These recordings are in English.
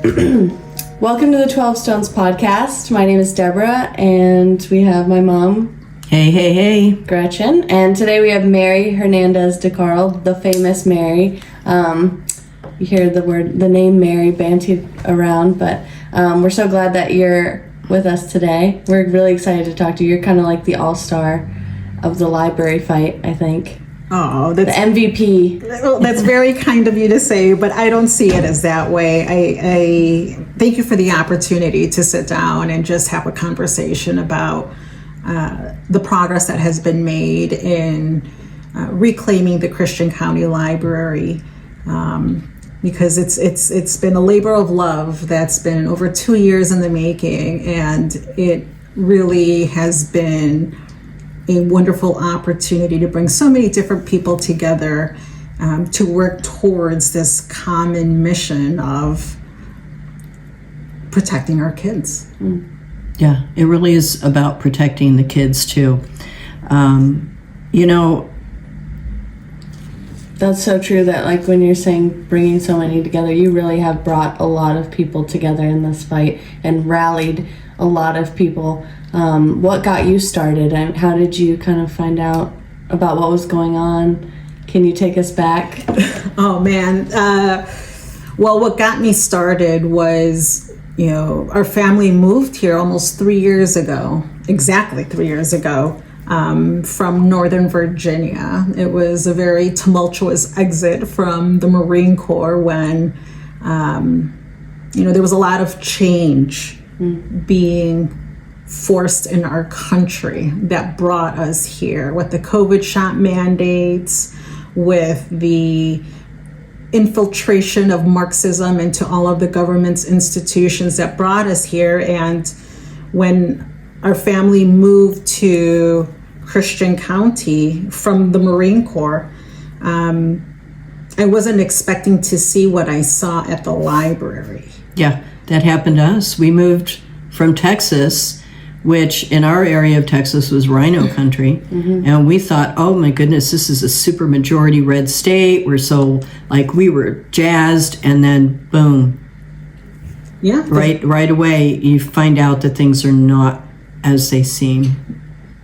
Welcome to the 12 Stones podcast. My name is Deborah, and we have my mom, Hey, Gretchen, and today we have Mary Hernandez de Carl, the famous Mary. You hear the name Mary bantied around, but we're so glad that you're with us today. We're really excited to talk to you. You're kind of like the all-star of the library fight, I think. Oh, the MVP. Well, that's very kind of you to say, but I don't see it as that way. I thank you for the opportunity to sit down and just have a conversation about the progress that has been made in reclaiming the Christian County Library, because it's been a labor of love that's been over 2 years in the making, and it really has been a wonderful opportunity to bring so many different people together to work towards this common mission of protecting our kids. Yeah, it really is about protecting the kids too. That's so true that, like, when you're saying bringing so many together, you really have brought a lot of people together in this fight and rallied a lot of people. What got you started, and how did you kind of find out about what was going on? Can you take us back? Oh man. Well, what got me started was, our family moved here almost 3 years ago, exactly 3 years ago, from Northern Virginia. It was a very tumultuous exit from the Marine Corps when, there was a lot of change being forced in our country that brought us here, with the COVID shot mandates, with the infiltration of Marxism into all of the government's institutions that brought us here. And when our family moved to Christian County from the Marine Corps, I wasn't expecting to see what I saw at the library. Yeah, that happened to us. We moved from Texas, which in our area of Texas was rhino country. And we thought, oh my goodness, this is a super majority red state. We were jazzed, and then boom. Yeah. Right away, you find out that things are not as they seem.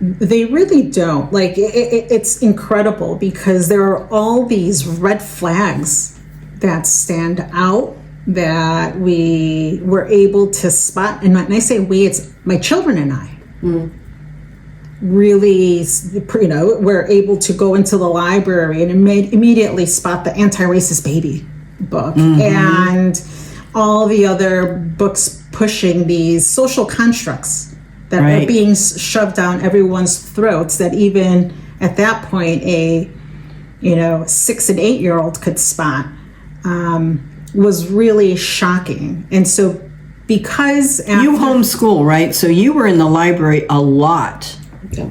They really don't. It's incredible, because there are all these red flags that stand out that we were able to spot. And when I say we, it's my children and I. Really, we're able to go into the library and immediately spot the Anti-Racist Baby book and all the other books pushing these social constructs that are being shoved down everyone's throats, that even at that point a 6 and 8 year old could spot. Was really shocking. And so, because you homeschool, right? So you were in the library a lot.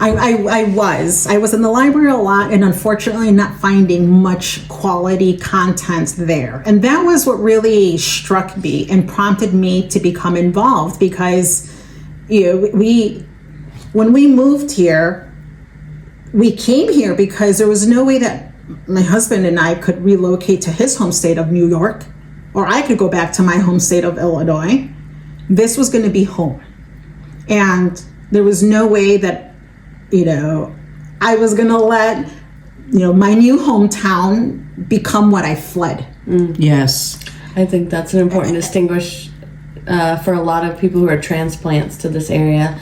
I was in the library a lot, and unfortunately not finding much quality content there. And that was what really struck me and prompted me to become involved, because when we moved here, we came here because there was no way that my husband and I could relocate to his home state of New York, or I could go back to my home state of Illinois. This was going to be home. And there was no way that, I was going to let, my new hometown become what I fled. Yes. I think that's an important distinguish for a lot of people who are transplants to this area,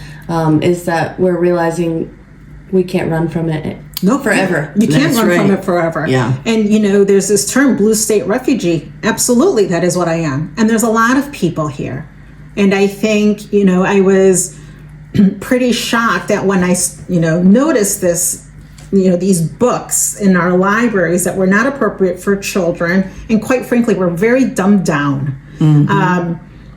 is that we're realizing we can't run from it. No, forever. You can't run from it forever. Yeah. And there's this term, blue state refugee. Absolutely, that is what I am. And there's a lot of people here. And I think, I was pretty shocked that when I, noticed this, these books in our libraries that were not appropriate for children, and quite frankly, were very dumbed down.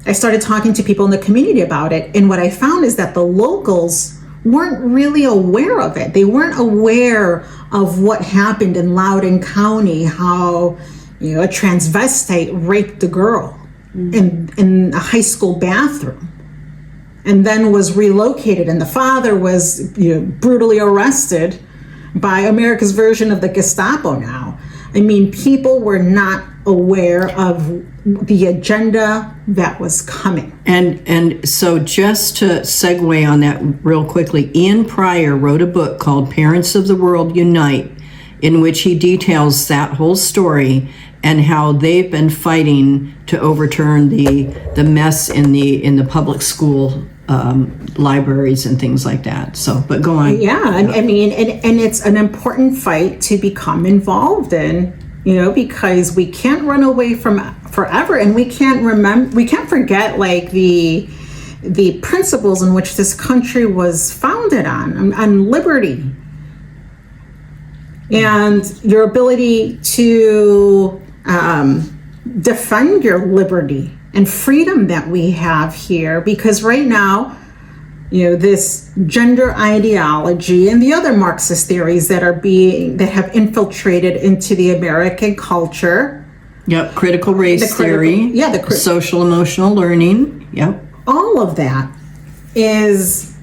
I started talking to people in the community about it. And what I found is that the locals weren't really aware of it. They weren't aware of what happened in Loudoun County, how a transvestite raped a girl in a high school bathroom, and then was relocated, and the father was brutally arrested by America's version of the Gestapo now. I mean, people were not aware of the agenda that was coming. And so just to segue on that real quickly, Ian Pryor wrote a book called Parents of the World Unite, in which he details that whole story and how they've been fighting to overturn the mess in the public school libraries and things like that. So, but go on. Yeah, I mean, and it's an important fight to become involved in, because we can't run away from forever, and we can't forget like the principles in which this country was founded on liberty and your ability to defend your liberty and freedom that we have here. Because right now, this gender ideology and the other Marxist theories that have infiltrated into the American culture. Yep, critical race theory. Yeah, social emotional learning. Yep. All of that is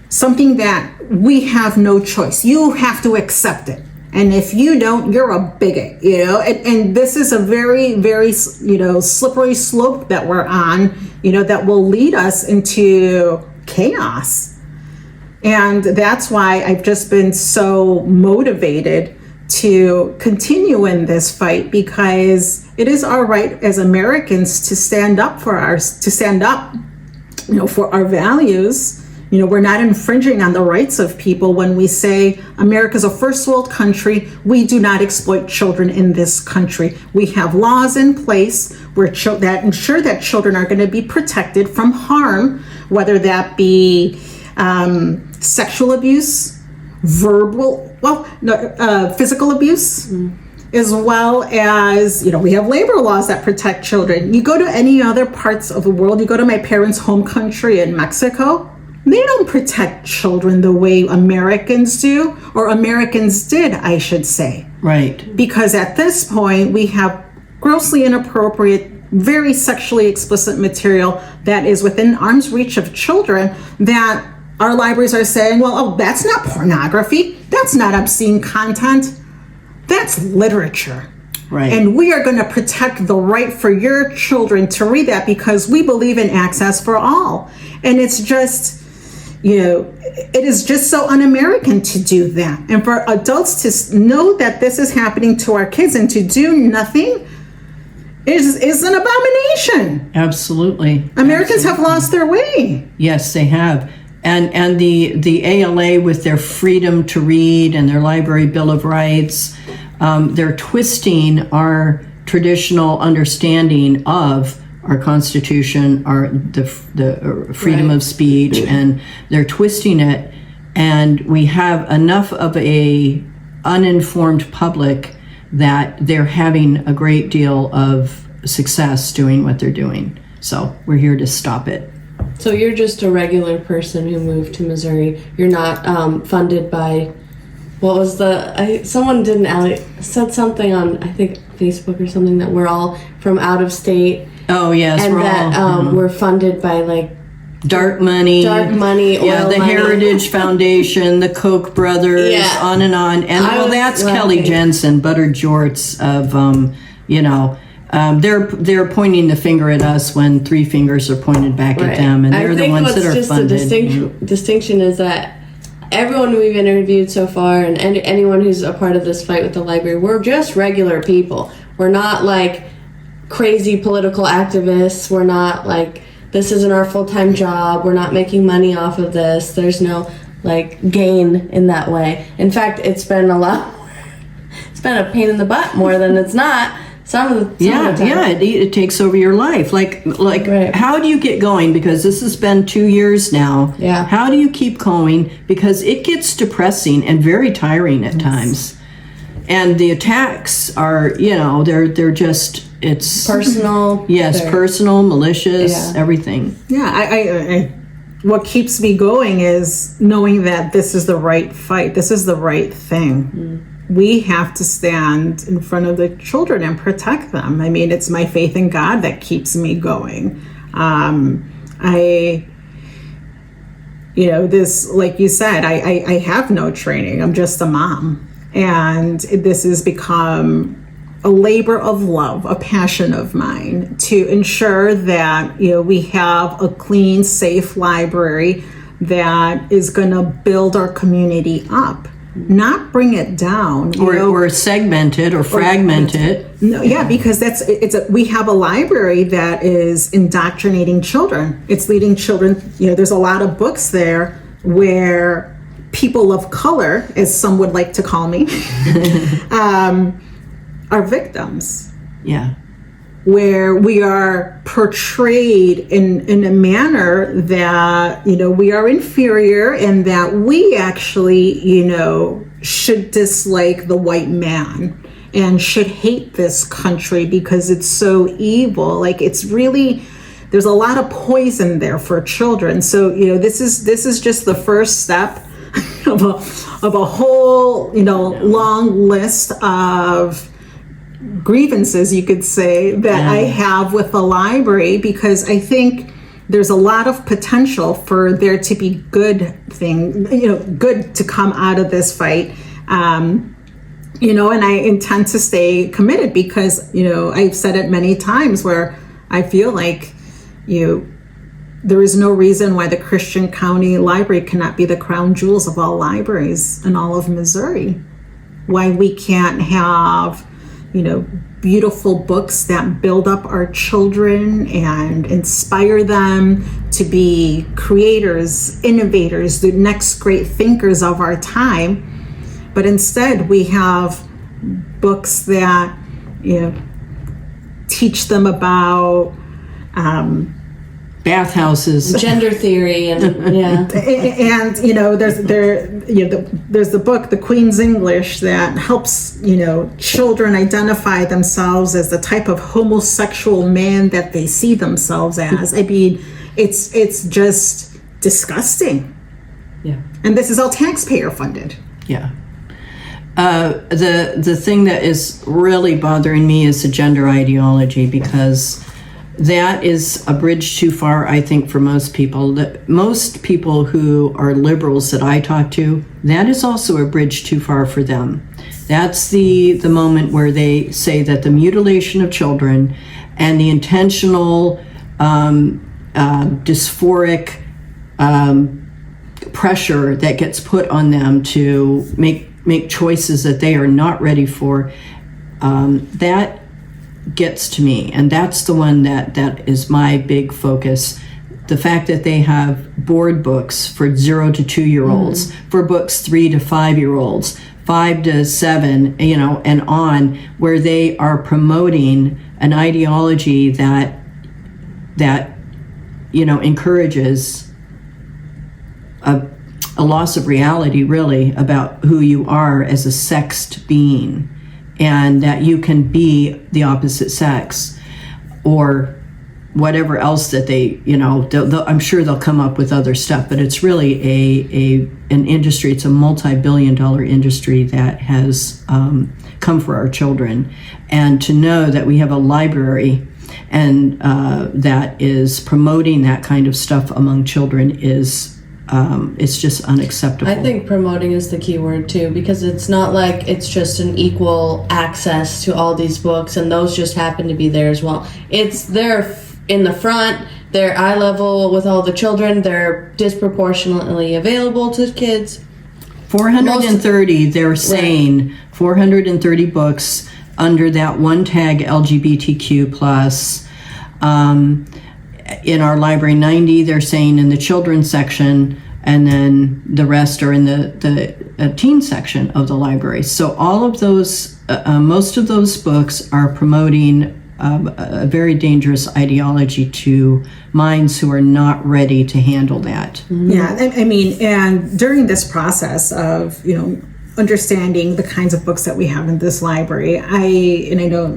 something that we have no choice. You have to accept it. And if you don't, you're a bigot, and this is a very, very, slippery slope that we're on, that will lead us into chaos. And that's why I've just been so motivated to continue in this fight, because it is our right as Americans to stand up for our values. We're not infringing on the rights of people when we say America's a first world country. We do not exploit children in this country. We have laws in place that ensure that children are going to be protected from harm, whether that be sexual abuse, physical abuse, as well as, we have labor laws that protect children. You go to any other parts of the world, you go to my parents' home country in Mexico, they don't protect children the way Americans do, or Americans did, I should say. Right. Because at this point, we have grossly inappropriate, very sexually explicit material that is within arm's reach of children that our libraries are saying, that's not pornography. That's not obscene content. That's literature. Right. And we are going to protect the right for your children to read that because we believe in access for all. And it's just, it is just so un-American to do that. And for adults to know that this is happening to our kids and to do nothing is an abomination. Absolutely. Americans have lost their way. Yes, they have. And the ALA, with their freedom to read and their Library Bill of Rights, they're twisting our traditional understanding of our Constitution, the freedom of speech, and they're twisting it. And we have enough of a uninformed public that they're having a great deal of success doing what they're doing. So we're here to stop it. So you're just a regular person who moved to Missouri. You're not funded by, what was someone said something on, I think, Facebook or something, that we're all from out of state. Oh, yes. And that we're funded by, like, dark money, oil the money. Heritage Foundation, the Koch brothers, on and on. And that's Kelly Jensen, buttered jorts of, they're pointing the finger at us when three fingers are pointed back at them, and they're the ones that are funded. The distinction is that everyone we've interviewed so far, and anyone who's a part of this fight with the library, we're just regular people. We're not like crazy political activists. We're not like, this isn't our full-time job. We're not making money off of this. There's no like gain in that way. In fact, it's been it's been a pain in the butt more than it's not. Some of the time. It takes over your life. Like, right. How do you get going? Because this has been 2 years now. Yeah. How do you keep going? Because it gets depressing and very tiring at times. And the attacks are, they're just, it's personal. Yes, personal, malicious, everything. Yeah, I what keeps me going is knowing that this is the right fight. This is the right thing. We have to stand in front of the children and protect them. I mean, it's my faith in God that keeps me going. This, like you said, I have no training. I'm just a mom. And this has become a labor of love, a passion of mine, to ensure that we have a clean, safe library that is going to build our community up, not bring it down, or segment it or fragment it. No, yeah, because we have a library that is indoctrinating children. It's leading children. There's a lot of books there where people of color, as some would like to call me, are victims. Yeah. Where we are portrayed in a manner that, we are inferior and that we actually, should dislike the white man and should hate this country because it's so evil. Like, it's really, there's a lot of poison there for children. So, this is just the first step of a whole, long list of grievances, you could say, that I have with the library, because I think there's a lot of potential for there to be good to come out of this fight. And I intend to stay committed because, I've said it many times where I feel like there is no reason why the Christian County Library cannot be the crown jewels of all libraries in all of Missouri. Why we can't have beautiful books that build up our children and inspire them to be creators, innovators, the next great thinkers of our time. But instead, we have books that teach them about bathhouses, gender theory, and and there's the book, The Queen's English, that helps children identify themselves as the type of homosexual man that they see themselves as. I mean, it's just disgusting. Yeah, and this is all taxpayer funded. Yeah. The thing that is really bothering me is the gender ideology, because that is a bridge too far, I think, for most people. Most people who are liberals that I talk to, that is also a bridge too far for them. That's the moment where they say that the mutilation of children and the intentional dysphoric pressure that gets put on them to make choices that they are not ready for, that gets to me, and that's the one that is my big focus. The fact that they have board books for 0 to 2 year olds, for books 3 to 5 year olds, 5 to 7, and on, where they are promoting an ideology that encourages a loss of reality, really, about who you are as a sexed being, and that you can be the opposite sex, or whatever else that they, I'm sure they'll come up with other stuff, but it's really an industry. It's a multi-billion-dollar industry that has come for our children. And to know that we have a library and that is promoting that kind of stuff among children is it's just unacceptable. I think promoting is the key word too, because it's not like it's just an equal access to all these books and those just happen to be there as well. It's there in the front, they're eye level with all the children, they're disproportionately available to kids. 430, they're saying 430 books under that one tag LGBTQ plus. In our library, 90 they're saying in the children's section, and then the rest are in the teen section of the library. So all of those, most of those books are promoting a very dangerous ideology to minds who are not ready to handle that. Yeah, I mean, and during this process of, understanding the kinds of books that we have in this library, I know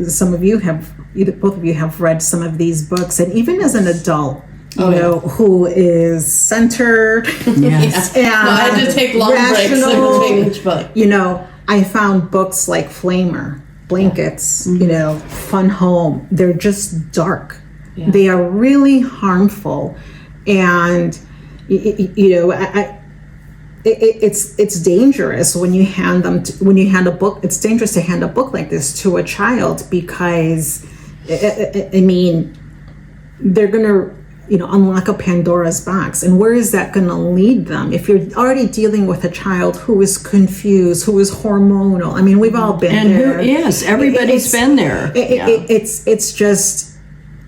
some of you have, both of you have read some of these books, and even as an adult, who is centered, yes. and I had to take long breaks in between each book. I found books like Flamer, Blankets, Fun Home. They're just dark. Yeah. They are really harmful, and it's dangerous when you hand a book. It's dangerous to hand a book like this to a child because, I mean, they're gonna, unlock a Pandora's box, and where is that going to lead them? If you're already dealing with a child who is confused, who is hormonal, I mean, we've all been there. Yes, everybody's been there. It's just,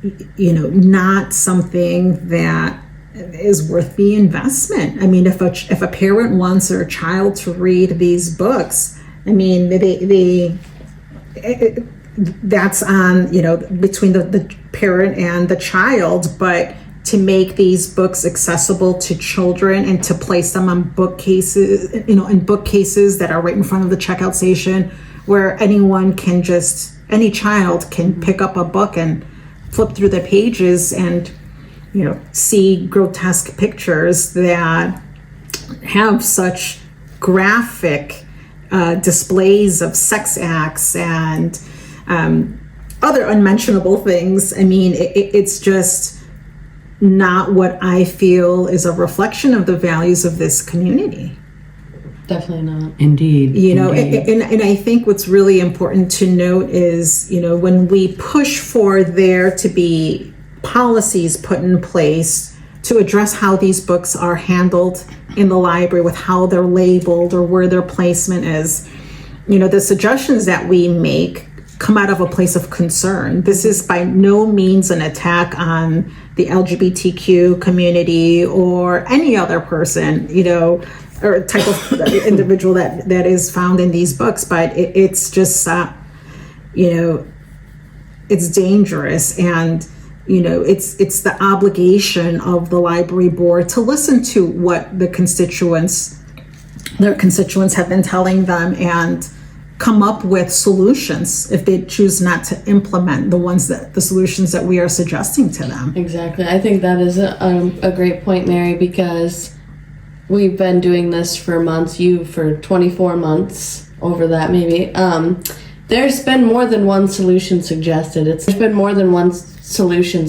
not something that is worth the investment. I mean, if a parent wants their child to read these books, I mean, that's on, between the parent and the child, but to make these books accessible to children and to place them on bookcases, in bookcases that are right in front of the checkout station, where any child can pick up a book and flip through the pages and see grotesque pictures that have such graphic displays of sex acts and other unmentionable things. I mean, it's just not what I feel is a reflection of the values of this community. Definitely not. Indeed. And I think what's really important to note is, when we push for there to be policies put in place to address how these books are handled in the library, with how they're labeled or where their placement is, the suggestions that we make come out of a place of concern. This is by no means an attack on the LGBTQ community or any other person, or type of individual that is found in these books, but it's just, it's dangerous. And it's the obligation of the library board to listen to what their constituents have been telling them and come up with solutions if they choose not to implement the solutions that we are suggesting to them. Exactly. I think that is a great point, Mary, because we've been doing this for months, for 24 months, over that maybe. There's been more than one solution suggested. There's been more than one solution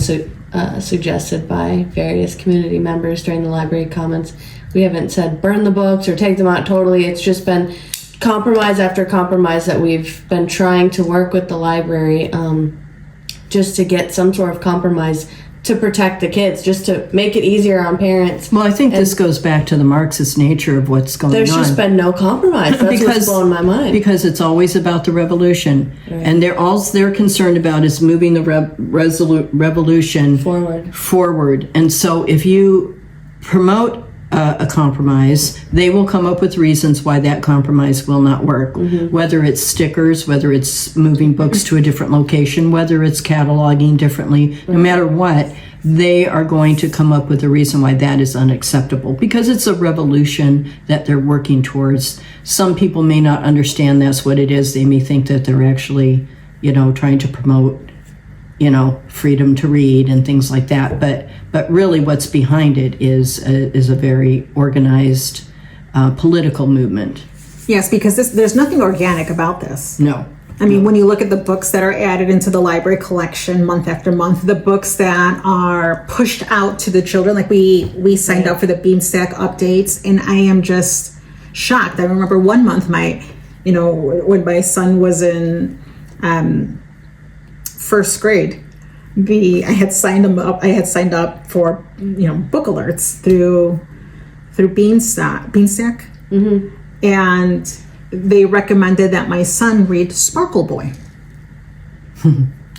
suggested by various community members during the library comments. We haven't said burn the books or take them out totally. It's just been compromise after compromise that we've been trying to work with the library just to get some sort of compromise to protect the kids, just to make it easier on parents. Well, I think this goes back to the Marxist nature of what's going on. There's just been no compromise. That's what's blowing my mind. Because it's always about the revolution. Right. And all they're concerned about is moving the revolution forward. And so if you promote a compromise, they will come up with reasons why that compromise will not work. Mm-hmm. Whether it's stickers, whether it's moving books to a different location, whether it's cataloging differently, no matter what, they are going to come up with a reason why that is unacceptable, because it's a revolution that they're working towards. Some people may not understand that's what it is. They may think that they're actually, trying to promote freedom to read and things like that. But really what's behind it is a very organized political movement. Yes, because there's nothing organic about this. No. I mean, when you look at the books that are added into the library collection month after month, the books that are pushed out to the children, like we signed up for the Beanstack updates, and I am just shocked. I remember one month when my son was in first grade, I had signed up for book alerts through Beanstack, mm-hmm. And they recommended that my son read Sparkle Boy.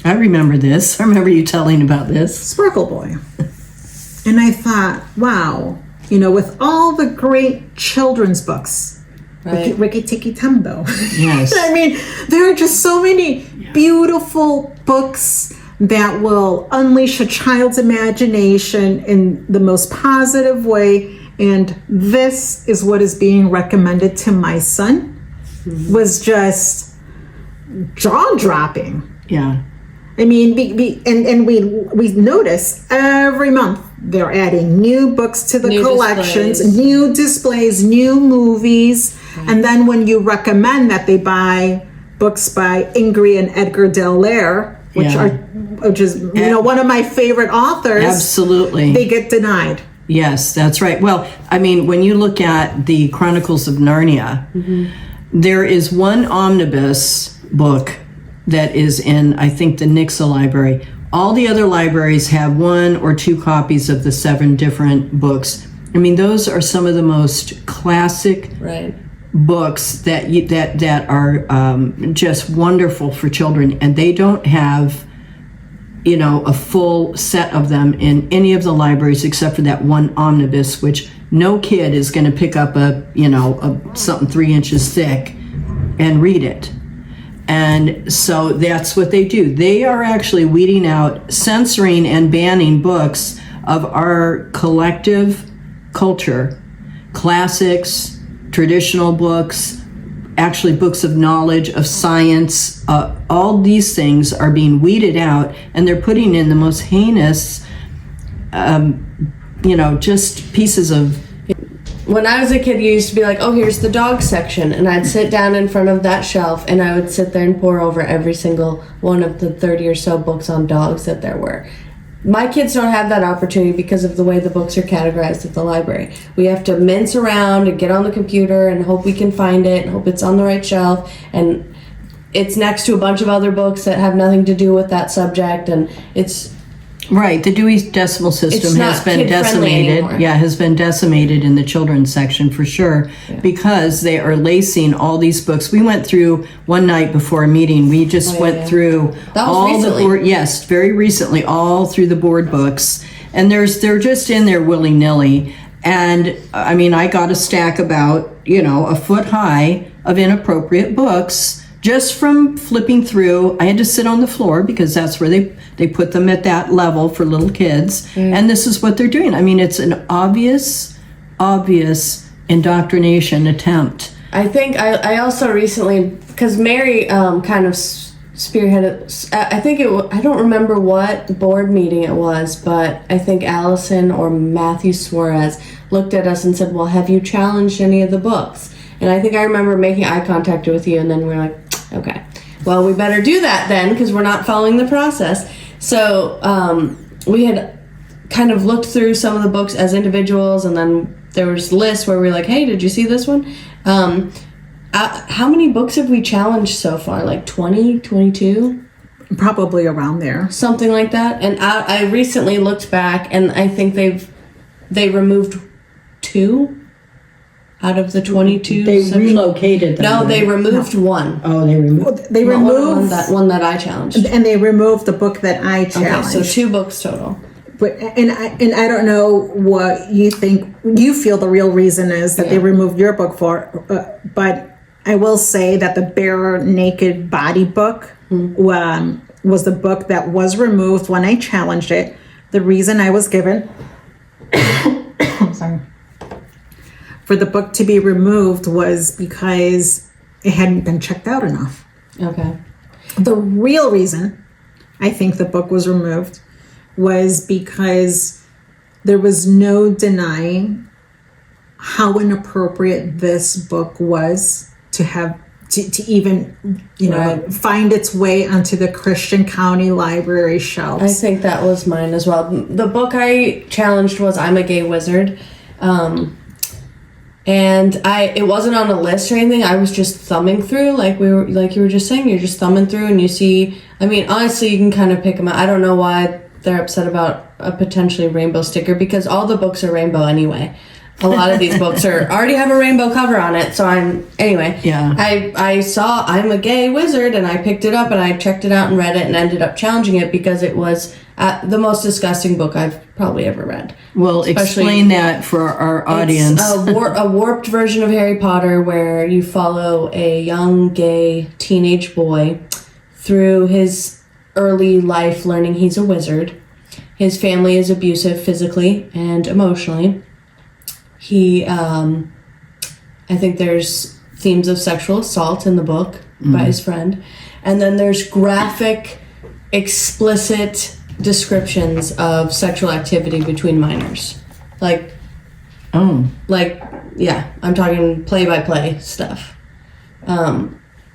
I remember this. I remember you telling about this. Sparkle Boy. And I thought, wow, with all the great children's books, right. Rikki Tikki Tembo. Yes. I mean, there are just so many beautiful books that will unleash a child's imagination in the most positive way. And this is what is being recommended to my son. Mm-hmm. Was just jaw-dropping. Yeah. I mean, and we notice every month they're adding new books to the collections, new displays, new movies. Right. And then when you recommend that they buy books by Ingrid and Edgar Delaire, which is one of my favorite authors. Absolutely. They get denied. Yes, that's right. Well, I mean, when you look at the Chronicles of Narnia, there is one omnibus book that is in, I think, the Nixa library. All the other libraries have 1 or 2 copies of the 7 different books. I mean, those are some of the most classic Right. books that are just wonderful for children, and they don't have, you know, a full set of them in any of the libraries except for that one omnibus, which no kid is going to pick up something 3 inches thick and read it. And so that's what they do. They are actually weeding out, censoring and banning books of our collective culture, classics, traditional books, actually books of knowledge, of science. All these things are being weeded out, and they're putting in the most heinous, just pieces of. When I was a kid, you used to be like, oh, here's the dog section. And I'd sit down in front of that shelf and I would sit there and pore over every single one of the 30 or so books on dogs that there were. My kids don't have that opportunity because of the way the books are categorized at the library. We have to mince around and get on the computer and hope we can find it and hope it's on the right shelf. And it's next to a bunch of other books that have nothing to do with that subject. And it's... Right, the Dewey Decimal System has been decimated. Yeah, has been decimated in the children's section for sure, because they are lacing all these books. We went through one night before a meeting. We just went through all the board. Yes, very recently, all through the board books, and they're just in there willy nilly. And I mean, I got a stack about a foot high of inappropriate books. Just from flipping through. I had to sit on the floor because that's where they put them at that level for little kids. And this is what they're doing. I mean, it's an obvious indoctrination attempt. I think I also recently, because Mary kind of spearheaded, I don't remember what board meeting it was, but I think Allison or Matthew Suarez looked at us and said, well, have you challenged any of the books? And I think I remember making eye contact with you, and then we're like, okay, well, we better do that then, because we're not following the process. So we had kind of looked through some of the books as individuals, and then there was lists where we were like, hey, did you see this one? How many books have we challenged so far? Like 20, 22? Probably around there. Something like that. And I recently looked back, and I think they removed 2 out of the 22. They relocated them. No, they removed 1. Oh, they removed. Well, they removed that one that I challenged. And they removed the book that I challenged. Okay, so 2 books total. But I don't know what you think. You feel the real reason is that they removed your book for. But I will say that the Bare Naked Body book was the book that was removed when I challenged it. The reason I was given. Sorry. For the book to be removed was because it hadn't been checked out enough. Okay. The real reason I think the book was removed was because there was no denying how inappropriate this book was to have to even find its way onto the Christian County Library shelves. I think that was mine as well. The book I challenged was I'm a Gay Wizard. And it wasn't on a list or anything. I was just thumbing through, like you were just saying. You're just thumbing through, and you see. I mean, honestly, you can kind of pick them out. I don't know why they're upset about a potentially rainbow sticker, because all the books are rainbow anyway. A lot of these books already have a rainbow cover on it. So I saw I'm a Gay Wizard, and I picked it up and I checked it out and read it and ended up challenging it because it was the most disgusting book I've probably ever read. Well, explain that for our audience. It's a warped version of Harry Potter where you follow a young gay teenage boy through his early life learning he's a wizard. His family is abusive physically and emotionally. He, I think there's themes of sexual assault in the book by his friend. And then there's graphic, explicit descriptions of sexual activity between minors. I'm talking play-by-play stuff.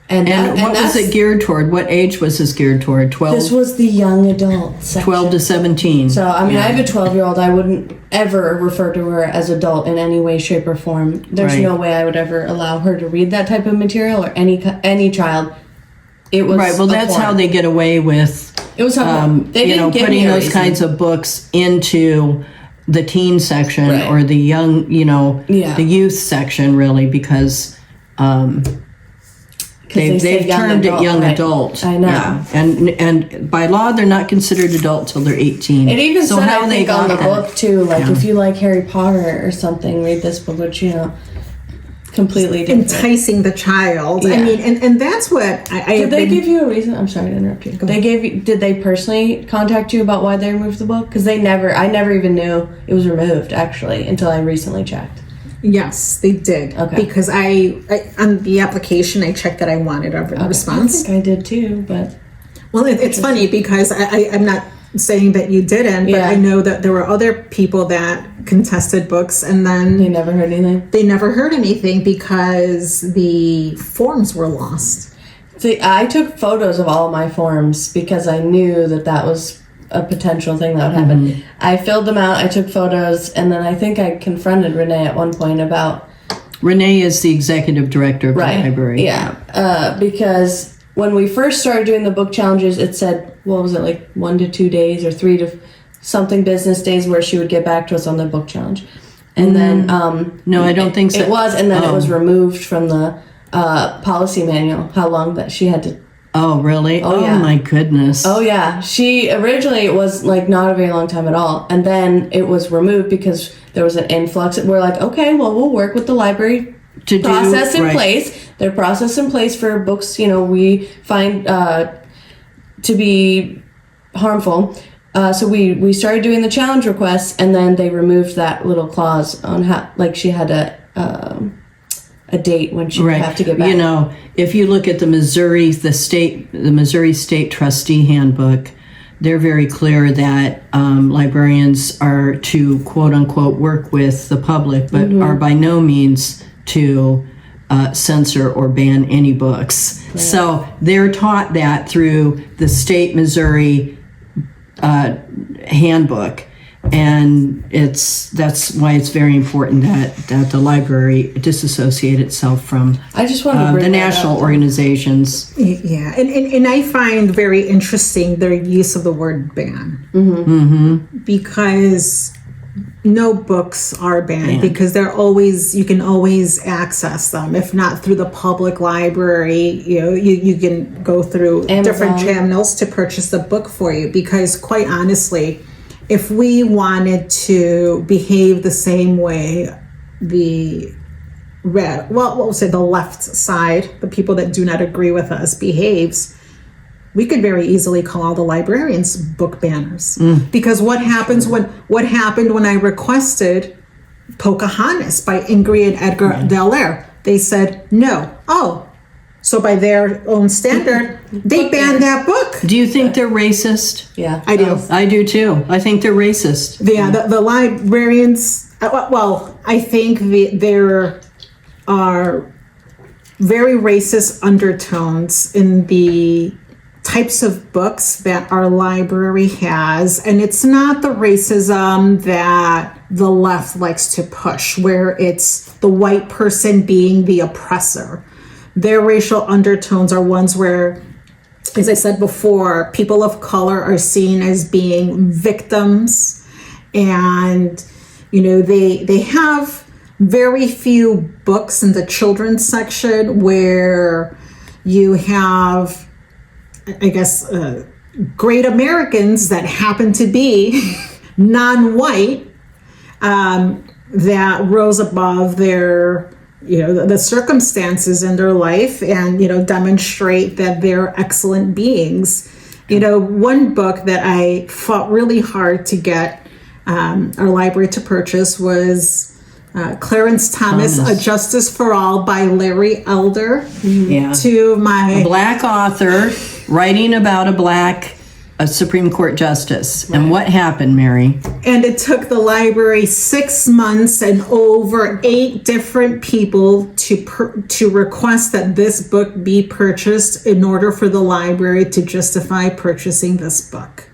And what was it geared toward? What age was this geared toward? 12? This was the young adult section. 12 to 17. So, I mean, I have a 12-year-old. I wouldn't ever refer to her as adult in any way, shape, or form. There's no way I would ever allow her to read that type of material, or any child. It was right. Well, that's how they get away with. It was they didn't give putting me a those reason. kinds of books into the teen section Right. or the young, the youth section, really, because they've termed it young adult. I know. Yeah. And by law, they're not considered adult till they're 18. It even so said, how I they think, on the got that. book, too, like, if you like Harry Potter or something, read this book, which, completely different. Enticing the child. Yeah. I mean, and that's what I Did they give you a reason? I'm sorry to interrupt you. Did they personally contact you about why they removed the book? Because I never even knew it was removed, actually, until I recently checked. Yes, they did. Okay. Because I on the application, I checked that I wanted a response. I think I did too, but... Well, it's funny because I'm not saying that you didn't, but Yeah. I know that there were other people that contested books and then They never heard anything? they never heard anything because the forms were lost. See, I took photos of all of my forms because I knew that was a potential thing that would happen. Mm-hmm. I filled them out, I took photos, and then I think I confronted Renee at one point about... Renee is the executive director of the library. Yeah, because when we first started doing the book challenges, it said, what was it, like 1 to 2 days or 3 to something business days where she would get back to us on the book challenge. And then... No, I don't think so. It was, and then it was removed from the policy manual, how long that she had to... Oh, really? Oh, yeah. my goodness. Oh, yeah. She originally, it was like not a very long time at all. And then it was removed because there was an influx. We're like, okay, well, we'll work with the library to process do, in right. place. Their process in place for books, we find to be harmful. So we started doing the challenge requests, and then they removed that little clause on how, like, she had a date when she would have to get back. If you look at the Missouri State Trustee Handbook, they're very clear that librarians are to quote unquote work with the public, but are by no means to censor or ban any books. Right. So they're taught that through the state Missouri handbook. And that's why it's very important that the library disassociate itself from I just want to bring the national organizations. Yeah, and I find very interesting their use of the word ban. Because no books are banned because you can always access them. If not through the public library, you can go through Amazon. Different channels to purchase the book for you. Because quite honestly, if we wanted to behave the same way the left side, the people that do not agree with us, behaves, we could very easily call all the librarians book banners. Because what happened when I requested Pocahontas by Ingrid and Edgar Delaire? They said no. Oh, so by their own standard, they banned that book. Do you think they're racist? Yeah, I do. I do too. I think they're racist. Yeah, the librarians. I think there are very racist undertones in the types of books that our library has, and it's not the racism that the left likes to push, where it's the white person being the oppressor. Their racial undertones are ones where, as I said before, people of color are seen as being victims, and they have very few books in the children's section where you have, I guess, great Americans that happen to be non-white that rose above their the circumstances in their life and demonstrate that they're excellent beings. One book that I fought really hard to get our library to purchase was Clarence Thomas, A Justice for All by Larry Elder. Yeah. To my a black author writing about a black a Supreme Court justice. And what happened, Mary? And it took the library 6 months and over 8 different people to request that this book be purchased in order for the library to justify purchasing this book.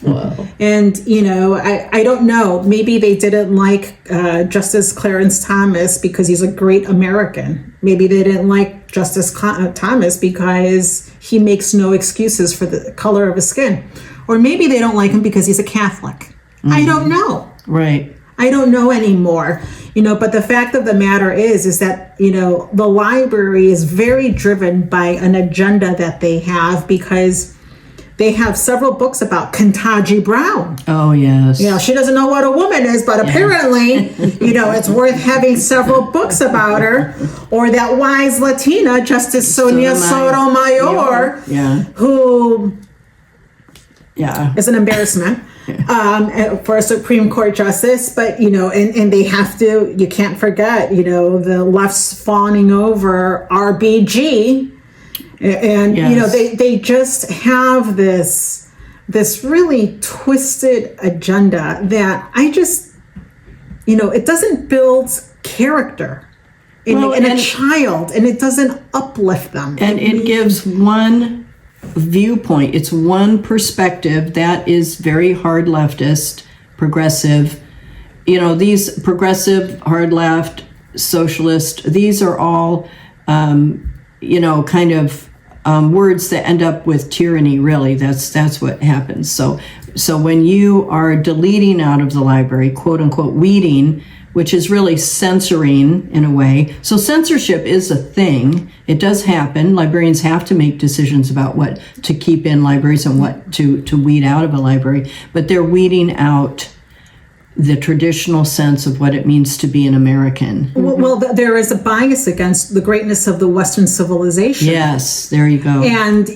Whoa. And, I don't know. Maybe they didn't like Justice Clarence Thomas because he's a great American. Maybe they didn't like Justice Thomas because he makes no excuses for the color of his skin. Or maybe they don't like him because he's a Catholic. I don't know. Right. I don't know anymore. But the fact of the matter is that, the library is very driven by an agenda that they have because they have several books about Ketanji Brown. Oh, yes. She doesn't know what a woman is, but apparently, it's worth having several books about her. Or that wise Latina, Justice Sonia Sotomayor, who is an embarrassment for a Supreme Court justice. But, and they have to, you can't forget, the left's fawning over RBG. And they just have this really twisted agenda that I just it doesn't build character in a child, and it doesn't uplift them. And it gives one viewpoint. It's one perspective that is very hard leftist, progressive. These progressive, hard left, socialist, these are all kind of words that end up with tyranny. Really, that's what happens. So when you are deleting out of the library, quote unquote, weeding, which is really censoring in a way. So censorship is a thing. It does happen. Librarians have to make decisions about what to keep in libraries and what to weed out of a library. But they're weeding out the traditional sense of what it means to be an American. Well, there is a bias against the greatness of the Western civilization. Yes, there you go. And,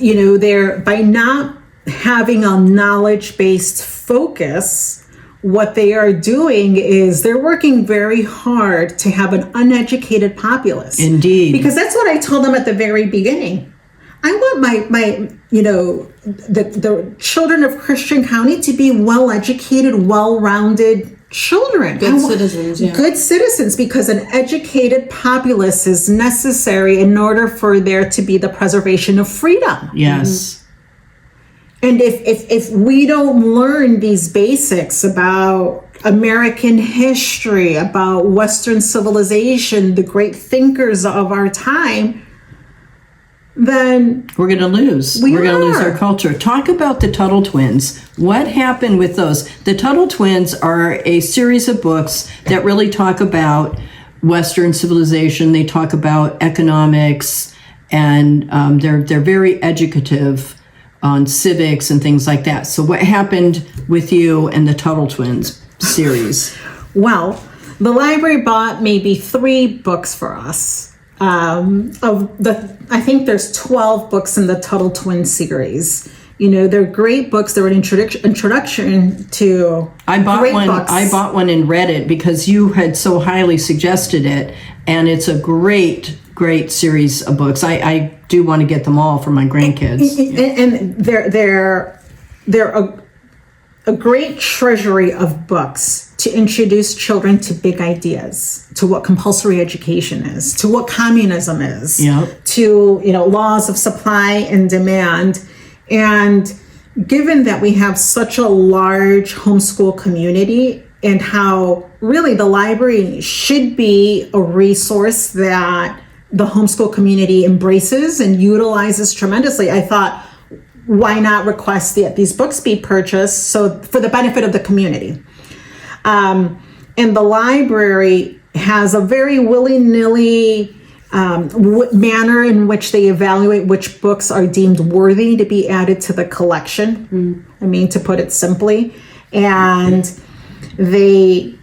they're, by not having a knowledge-based focus, what they are doing is they're working very hard to have an uneducated populace. Indeed. Because that's what I told them at the very beginning. I want my the children of Christian County to be well-educated, well-rounded children. Good citizens, yeah. Good citizens, because an educated populace is necessary in order for there to be the preservation of freedom. Yes. And if we don't learn these basics about American history, about Western civilization, the great thinkers of our time, then we're going to lose. We're going to lose our culture. Talk about the Tuttle Twins. What happened with those? The Tuttle Twins are a series of books that really talk about Western civilization. They talk about economics, and they're very educative on civics and things like that. So what happened with you and the Tuttle Twins series? Well, the library bought maybe 3 books for us. I think there's 12 books in the Tuttle Twin series. They're great books. They're an introduction to great books. I bought one and read it because you had so highly suggested it, and it's a great series of books. I do want to get them all for my grandkids. And they're a great treasury of books to introduce children to big ideas, to what compulsory education is, to what communism is, to laws of supply and demand. And given that we have such a large homeschool community, and how really the library should be a resource that the homeschool community embraces and utilizes tremendously, I thought, why not request that these books be purchased so for the benefit of the community? And the library has a very willy-nilly manner in which they evaluate which books are deemed worthy to be added to the collection. I mean, to put it simply. And they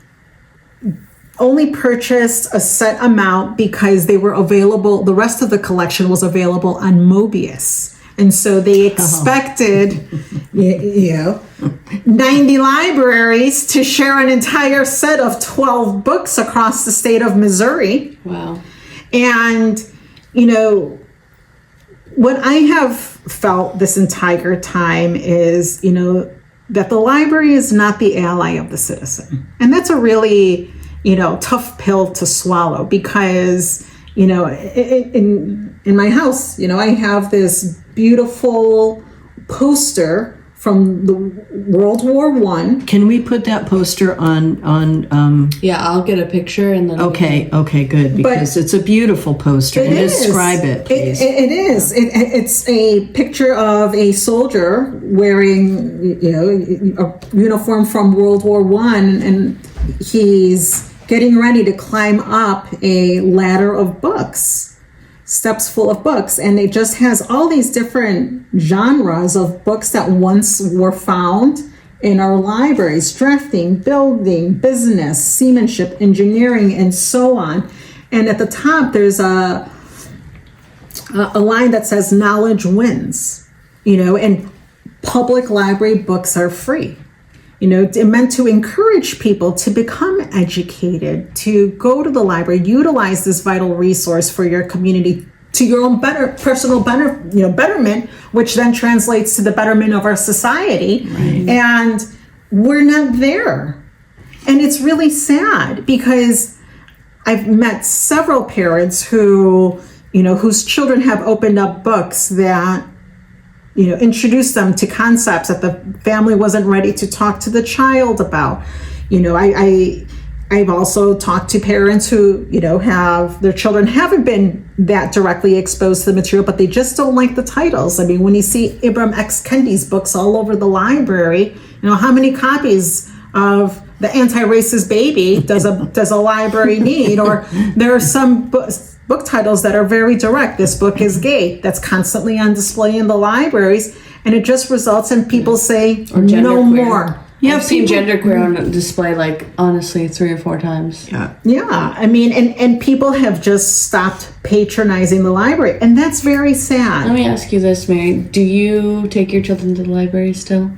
only purchased a set amount because they were available. The rest of the collection was available on Mobius. And so they expected, 90 libraries to share an entire set of 12 books across the state of Missouri. Wow. And, what I have felt this entire time is, that the library is not the ally of the citizen. And that's a really, tough pill to swallow because, in my house, I have this beautiful poster from the World War I. Can we put that poster on Yeah, I'll get a picture and then. Okay, good, because it's a beautiful poster. And describe it, please. It is. It's a picture of a soldier wearing, a uniform from World War I, and he's getting ready to climb up a ladder of books. Steps full of books, and it just has all these different genres of books that once were found in our libraries: drafting, building, business, seamanship, engineering, and so on. And at the top there's a line that says knowledge wins, and public library books are free. It's meant to encourage people to become educated, to go to the library, utilize this vital resource for your community, to your own personal betterment, which then translates to the betterment of our society. Right. And we're not there. And it's really sad because I've met several parents who, whose children have opened up books that introduce them to concepts that the family wasn't ready to talk to the child about. I've also talked to parents who, have their children haven't been that directly exposed to the material, but they just don't like the titles. I mean, when you see Ibram X. Kendi's books all over the library, how many copies of The Anti-Racist Baby does a library need? Or there are some book titles that are very direct. This book is gay. That's constantly on display in the libraries, and it just results in people saying no more. Yeah, I've seen genderqueer on display honestly 3 or 4 times. Yeah. I mean, and people have just stopped patronizing the library, and that's very sad. Let me ask you this, Mary. Do you take your children to the library still?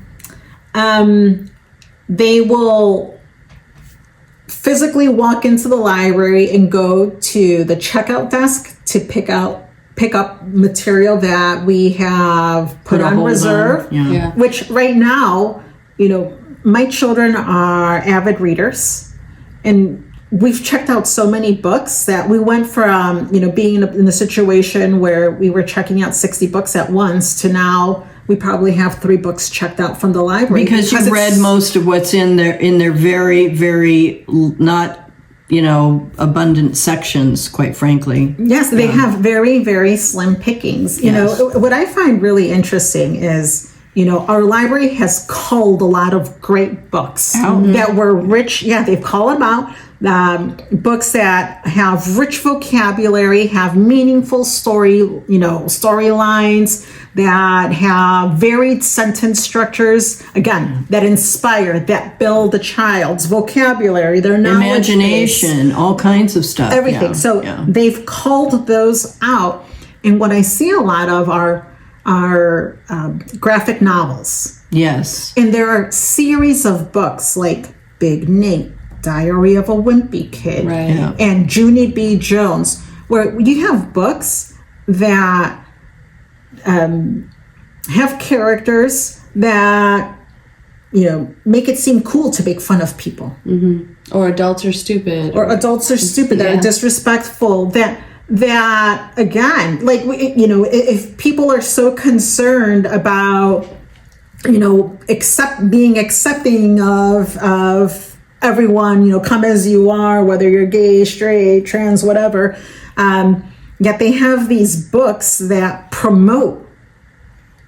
They will physically walk into the library and go to the checkout desk to pick up material that we have put on reserve. Yeah. Which right now, my children are avid readers, and we've checked out so many books that we went from, being in a situation where we were checking out 60 books at once to now we probably have 3 books checked out from the library. Because you read most of what's in their very, very not, abundant sections, quite frankly. Yes, they have very, very slim pickings. What I find really interesting is, our library has culled a lot of great books that were rich. Yeah, they've called them out. Books that have rich vocabulary, have meaningful storylines, that have varied sentence structures, again, that inspire, that build a child's vocabulary, their knowledge imagination, all kinds of stuff. Everything. They've culled those out. And what I see a lot of are graphic novels. Yes. And there are series of books like Big Nate, Diary of a Wimpy Kid, right. and Junie B. Jones, where you have books that have characters that make it seem cool to make fun of people, or adults are stupid, that are disrespectful, that again, if people are so concerned about being accepting of everyone, come as you are, whether you're gay, straight, trans, whatever, yet they have these books that promote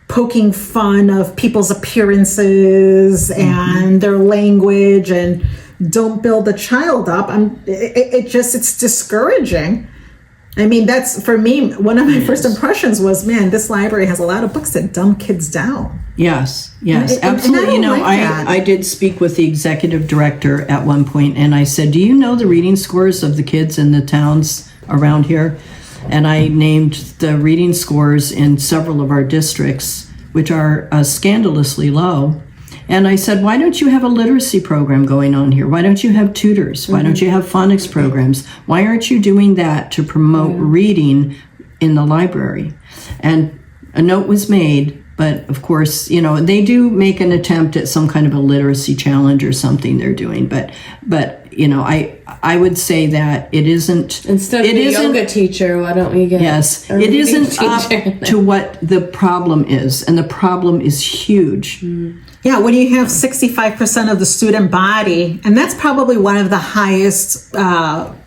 poking fun of people's appearances and their language and don't build the child up. It's discouraging. I mean, that's, for me, one of my first impressions was, man, this library has a lot of books that dumb kids down. Yes, absolutely. And I did speak with the executive director at one point, and I said, do you know the reading scores of the kids in the towns around here? And I named the reading scores in several of our districts, which are scandalously low. And I said, why don't you have a literacy program going on here? Why don't you have tutors? Why don't you have phonics programs? Why aren't you doing that to promote reading in the library? And a note was made, but of course, they do make an attempt at some kind of a literacy challenge or something they're doing, but I would say that it isn't. Instead of a yoga teacher, why don't we get? Yes, it isn't up to what the problem is, and the problem is huge. Yeah, when you have 65% of the student body, and that's probably one of the highest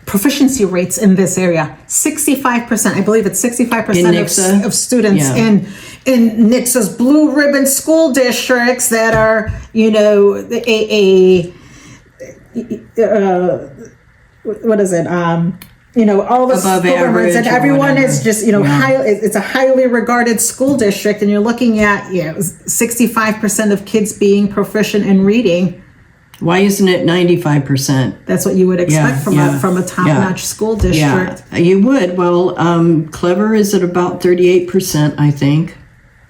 proficiency rates in this area. 65%, I believe it's 65% of students in NICSA's blue ribbon school districts that are, what is it? All the above governments, and everyone is just, Yeah. it's a highly regarded school district, and you're looking at 65% of kids being proficient in reading. Why isn't it 95%? That's what you would expect from a top-notch school district. Yeah, you would. Well, Clever is at about 38%, I think.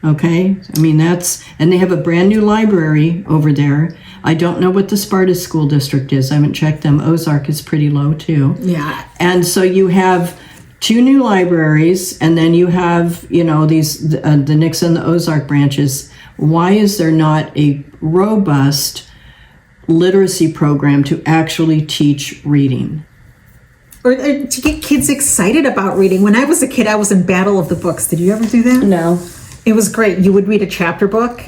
Okay, I mean and they have a brand new library over there. I don't know what the Sparta school district is. I haven't checked them. Ozark is pretty low too. Yeah. And so you have 2 new libraries, and then you have these the NICSA and the Ozark branches. Why is there not a robust literacy program to actually teach reading? Or to get kids excited about reading. When I was a kid, I was in Battle of the Books. Did you ever do that? No. It was great. You would read a chapter book,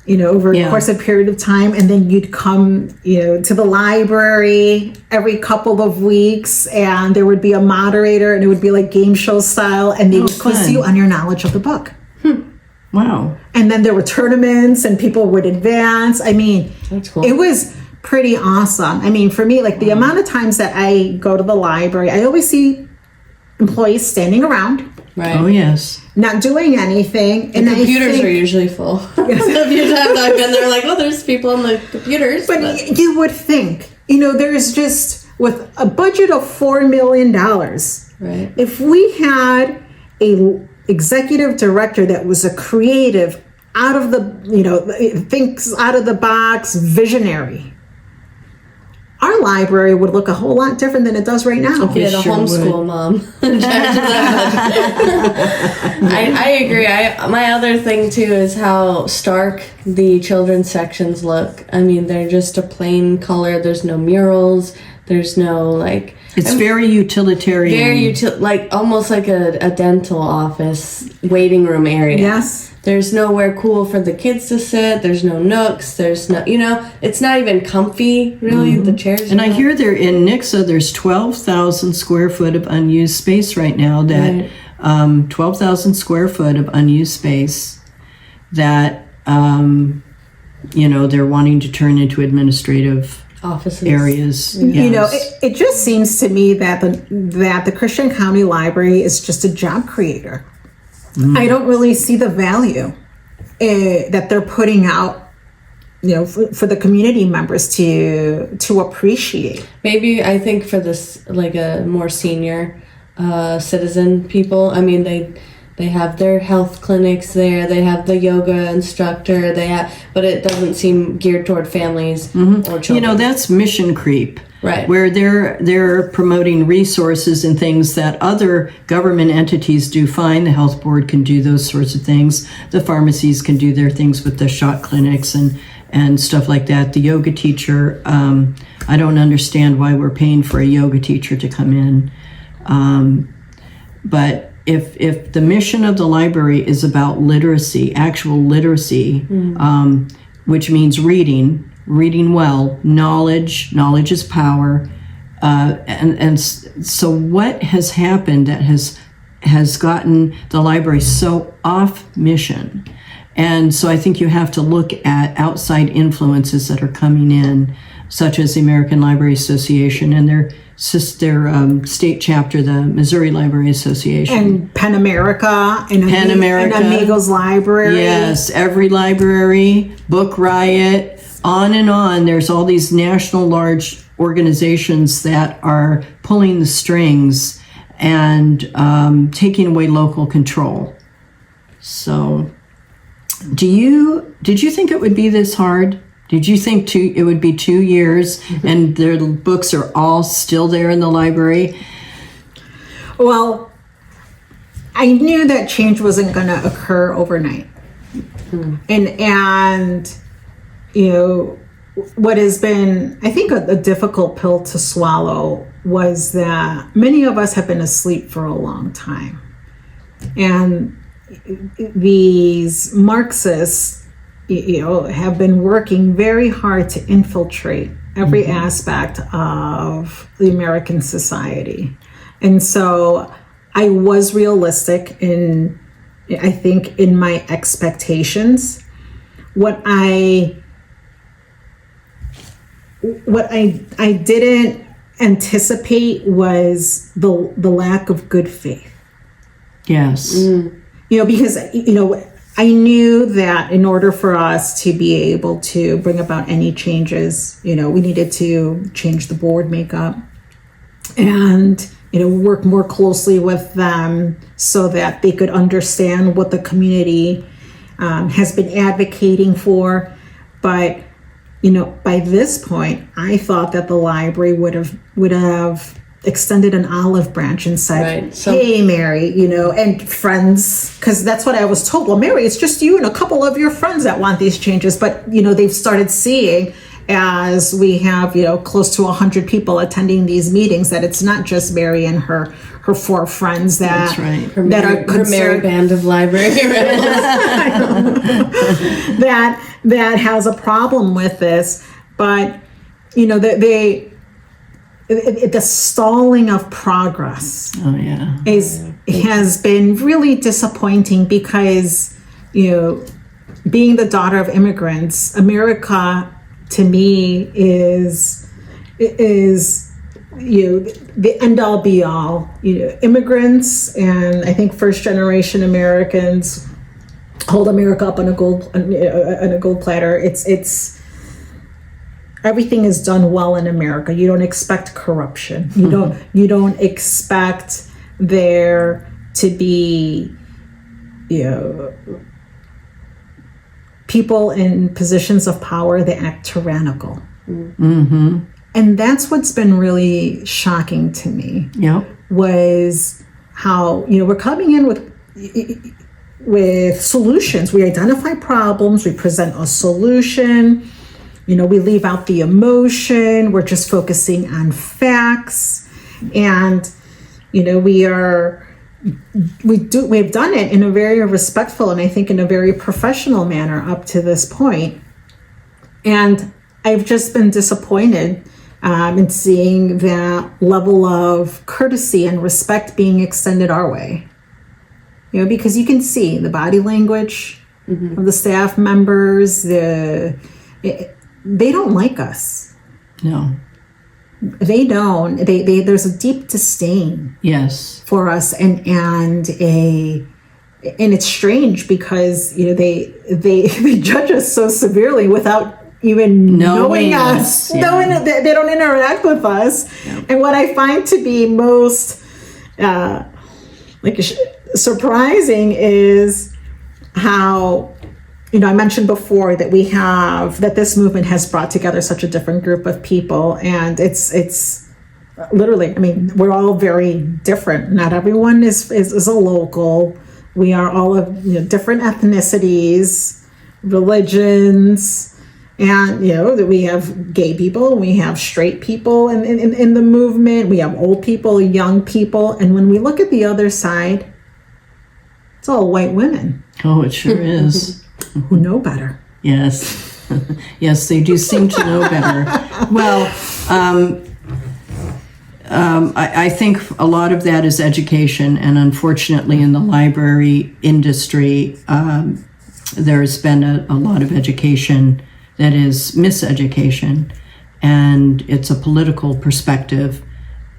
over a course of period of time, and then you'd come, to the library every couple of weeks, and there would be a moderator, and it would be like game show style, and they would quiz you on your knowledge of the book. Wow. And then there were tournaments, and people would advance. I mean, that's cool. It was pretty awesome. I mean, for me, like the amount of times that I go to the library, I always see employees standing around. Right. Oh, yes. Not doing anything. The computers are usually full. A few times I've been there, like, oh, there's people on the computers. But you would think, there's just, with a budget of $4 million, right? If we had a executive director that was a creative, out of the, thinks out of the box, visionary, our library would look a whole lot different than it does right now. Yeah, the homeschool mom. I agree. My other thing too is how stark the children's sections look. I mean, they're just a plain color. There's no murals. There's no It's very utilitarian. Very almost like a dental office waiting room area. Yes. There's nowhere cool for the kids to sit. There's no nooks. There's no, it's not even comfy, really, the chairs. And I hear there in NICSA, there's 12,000 square foot of unused space right now. 12,000 square foot of unused space that, they're wanting to turn into administrative offices areas. Yes. It just seems to me that the Christian County Library is just a job creator. I don't really see the value that they're putting out, for the community members to appreciate. Maybe I think for this, a more senior citizen people. I mean, they have their health clinics there. They have the yoga instructor. But it doesn't seem geared toward families or children. That's mission creep. Right. Where they're promoting resources and things that other government entities do fine. The health board can do those sorts of things. The pharmacies can do their things with the shot clinics and stuff like that. The yoga teacher, I don't understand why we're paying for a yoga teacher to come in. But if the mission of the library is about literacy, actual literacy, which means reading well, knowledge is power, and so what has happened that has gotten the library so off mission? And so I think you have to look at outside influences that are coming in, such as the American Library Association and their state chapter, the Missouri Library Association. And Penn America and Amigos Library. Yes, every library, Book Riot, on and on. There's all these national large organizations that are pulling the strings and taking away local control. So did you think it would be this hard? Did you think it would be 2 years and their books are all still there in the library? Well, I knew that change wasn't going to occur overnight. And you know, what has been, I think, a difficult pill to swallow was that many of us have been asleep for a long time. And these Marxists, you know, have been working very hard to infiltrate every aspect of the American society. And so I was realistic in, I think, in my expectations. What I didn't anticipate was the lack of good faith. Yes. You know, because, you know, I knew that in order for us to be able to bring about any changes, you know, we needed to change the board makeup and, you know, work more closely with them so that they could understand what the community has been advocating for. But, you know, by this point, I thought that the library would have extended an olive branch and said, Right. So- hey, Mary, you know, and friends, because that's what I was told. Well, Mary, it's just you and a couple of your friends that want these changes. But, you know, they've started seeing, as we have, you know, close to 100 people attending these meetings, that it's not just Mary and her four friends that, That's right. Her that merry, are her merry concerned, band of library that has a problem with this. But, you know, the stalling of progress Oh, yeah. has been really disappointing because, you know, being the daughter of immigrants, America to me is you know, the end all be all. You know, immigrants and I think first generation Americans hold America up on a gold platter. It's everything is done well in America. You don't expect corruption. You don't expect there to be, you know, people in positions of power that act tyrannical. Mm-hmm. And that's what's been really shocking to me. Yep. Was how, you know, we're coming in with solutions. We identify problems, we present a solution, you know, we leave out the emotion, we're just focusing on facts. And, you know, we've done it in a very respectful and I think in a very professional manner up to this point. And I've just been disappointed in seeing that level of courtesy and respect being extended our way. You know, because you can see the body language of the staff members, they don't like us. No. They don't. They there's a deep disdain Yes. for us, and it's strange because, you know, they judge us so severely without even knowing us. Yeah. Knowing that they don't interact with us. Yep. And what I find to be most surprising is how, you know, I mentioned before that that this movement has brought together such a different group of people, and it's literally, I mean, we're all very different. Not everyone is a local. We are all of, you know, different ethnicities, religions, and, you know, that we have gay people, we have straight people in the movement, we have old people, young people, and when we look at the other side, it's all white women Oh, it sure is. who know better. Yes. Yes, they do seem to know better. Well, I think a lot of that is education, and unfortunately in the library industry, there's been a lot of education that is miseducation, and it's a political perspective,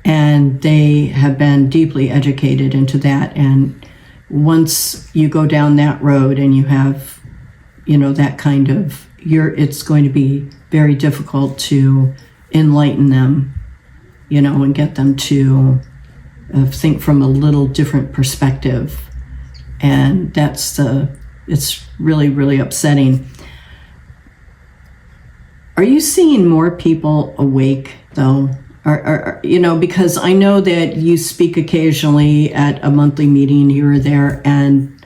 and they have been deeply educated into that. And once you go down that road and you have, you know, that kind of, it's going to be very difficult to enlighten them, you know, and get them to think from a little different perspective. And it's really, really upsetting. Are you seeing more people awake, though? because I know that you speak occasionally at a monthly meeting here or there, and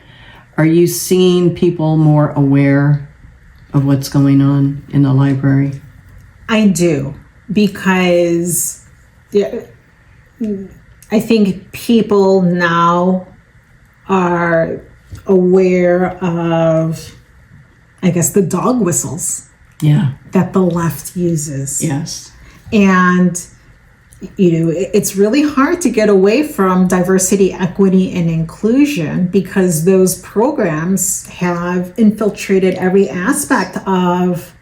are you seeing people more aware of what's going on in the library? I do, because I think people now are aware of, I guess, the dog whistles that the left uses. Yes. And, it's really hard to get away from diversity, equity, and inclusion, because those programs have infiltrated every aspect of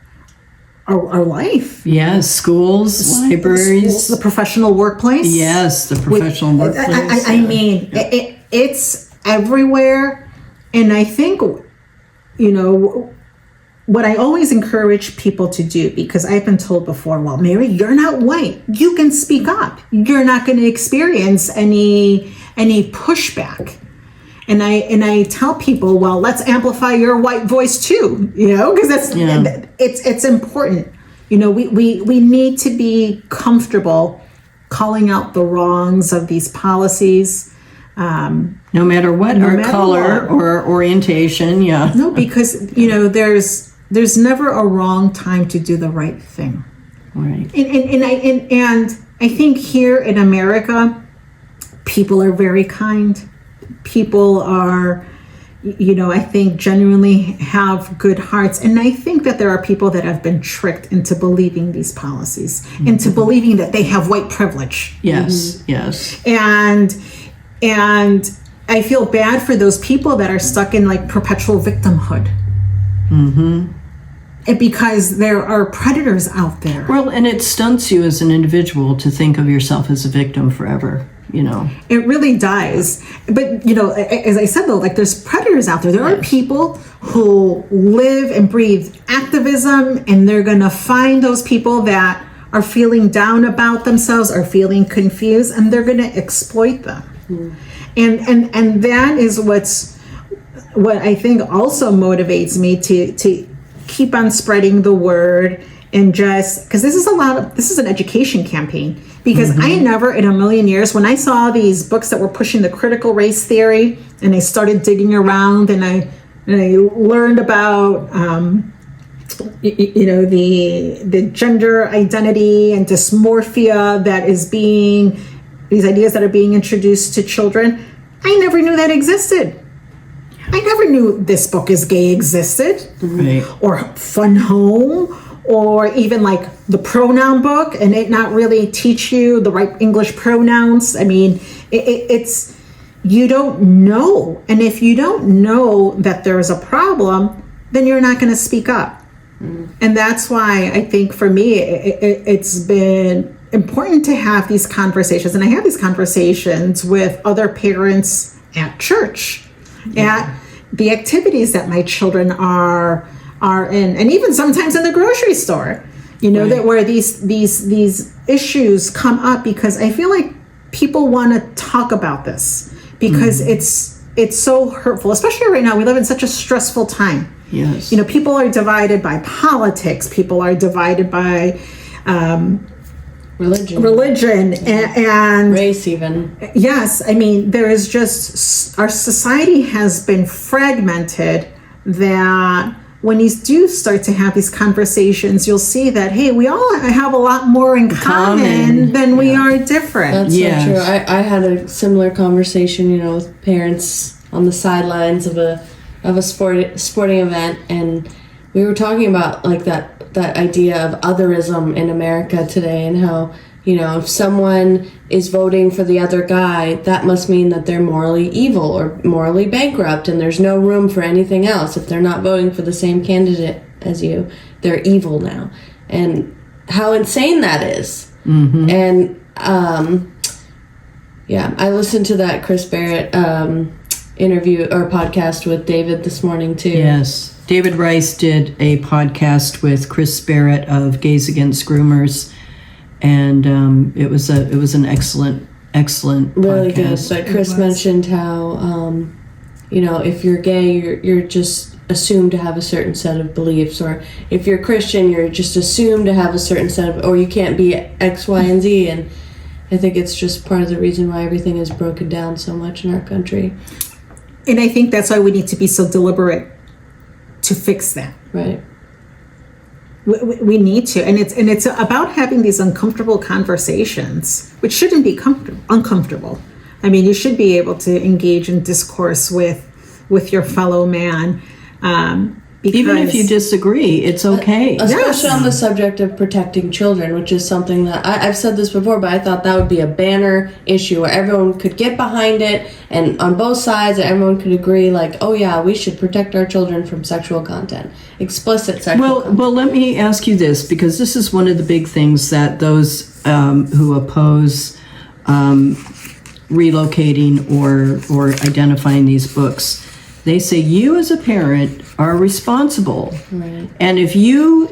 our life. Yes, schools, libraries. The professional workplace. Yes, the professional workplace. I mean, it's everywhere. And I think, what I always encourage people to do, because I've been told before, well, Mary, you're not white. You can speak up. You're not going to experience any pushback. And I tell people, well, let's amplify your white voice too, because it's important. We need to be comfortable calling out the wrongs of these policies. No matter what our color or orientation, No, because, there's never a wrong time to do the right thing. Right. And I think here in America, people are very kind. People are, I think genuinely have good hearts. And I think that there are people that have been tricked into believing these policies, into believing that they have white privilege. Yes, yes. And I feel bad for those people that are stuck in like perpetual victimhood. And because there are predators out there. Well, and it stunts you as an individual to think of yourself as a victim forever, It really does. But, as I said, though, like there's predators out there. There are people who live and breathe activism, and they're going to find those people that are feeling down about themselves, are feeling confused, and they're going to exploit them. And that is what I think also motivates me to keep on spreading the word, and just because this is an education campaign, because I never in a million years, when I saw these books that were pushing the critical race theory, and I started digging around, and I learned about the gender identity and dysmorphia that is being, these ideas that are being introduced to children, I never knew that existed. I never knew This Book is Gay existed, right. Or Fun Home, or even like the pronoun book, and it not really teach you the right English pronouns. I mean, it's, you don't know. And if you don't know that there's a problem, then you're not going to speak up. And that's why I think for me, it's been important to have these conversations. And I have these conversations with other parents at church, at the activities that my children are in, and even sometimes in the grocery store, that where these issues come up, because I feel like people want to talk about this, because it's so hurtful, especially right now. We live in such a stressful time. Yes. People are divided by politics. People are divided by religion and race, even. Yes, I mean, there is just, our society has been fragmented, that when you do start to have these conversations, you'll see that, hey, we all have a lot more in common than we are different. That's so true. I had a similar conversation, with parents on the sidelines of a sporting event, and we were talking about like that idea of otherism in America today, and how, if someone is voting for the other guy, that must mean that they're morally evil or morally bankrupt, and there's no room for anything else. If they're not voting for the same candidate as you, they're evil now. And how insane that is. And I listened to that Chris Barrett interview or podcast with David this morning too. Yes. David Rice did a podcast with Chris Barrett of Gays Against Groomers, and it was an excellent really podcast. good. But Chris mentioned how if you're gay, you're just assumed to have a certain set of beliefs, or if you're Christian, you're just assumed to have a certain set of, or you can't be X, Y, and Z. And I think it's just part of the reason why everything is broken down so much in our country. And I think that's why we need to be so deliberate to fix that. Right. We need to, and it's about having these uncomfortable conversations, which shouldn't be uncomfortable. I mean, you should be able to engage in discourse with your fellow man. Even if you disagree, it's okay. Especially on the subject of protecting children, which is something that I've said this before, but I thought that would be a banner issue where everyone could get behind it, and on both sides, everyone could agree, like, oh yeah, we should protect our children from sexual content, explicit sexual content. Well, let me ask you this, because this is one of the big things that those who oppose relocating or identifying these books, they say you as a parent are responsible. Right. And if you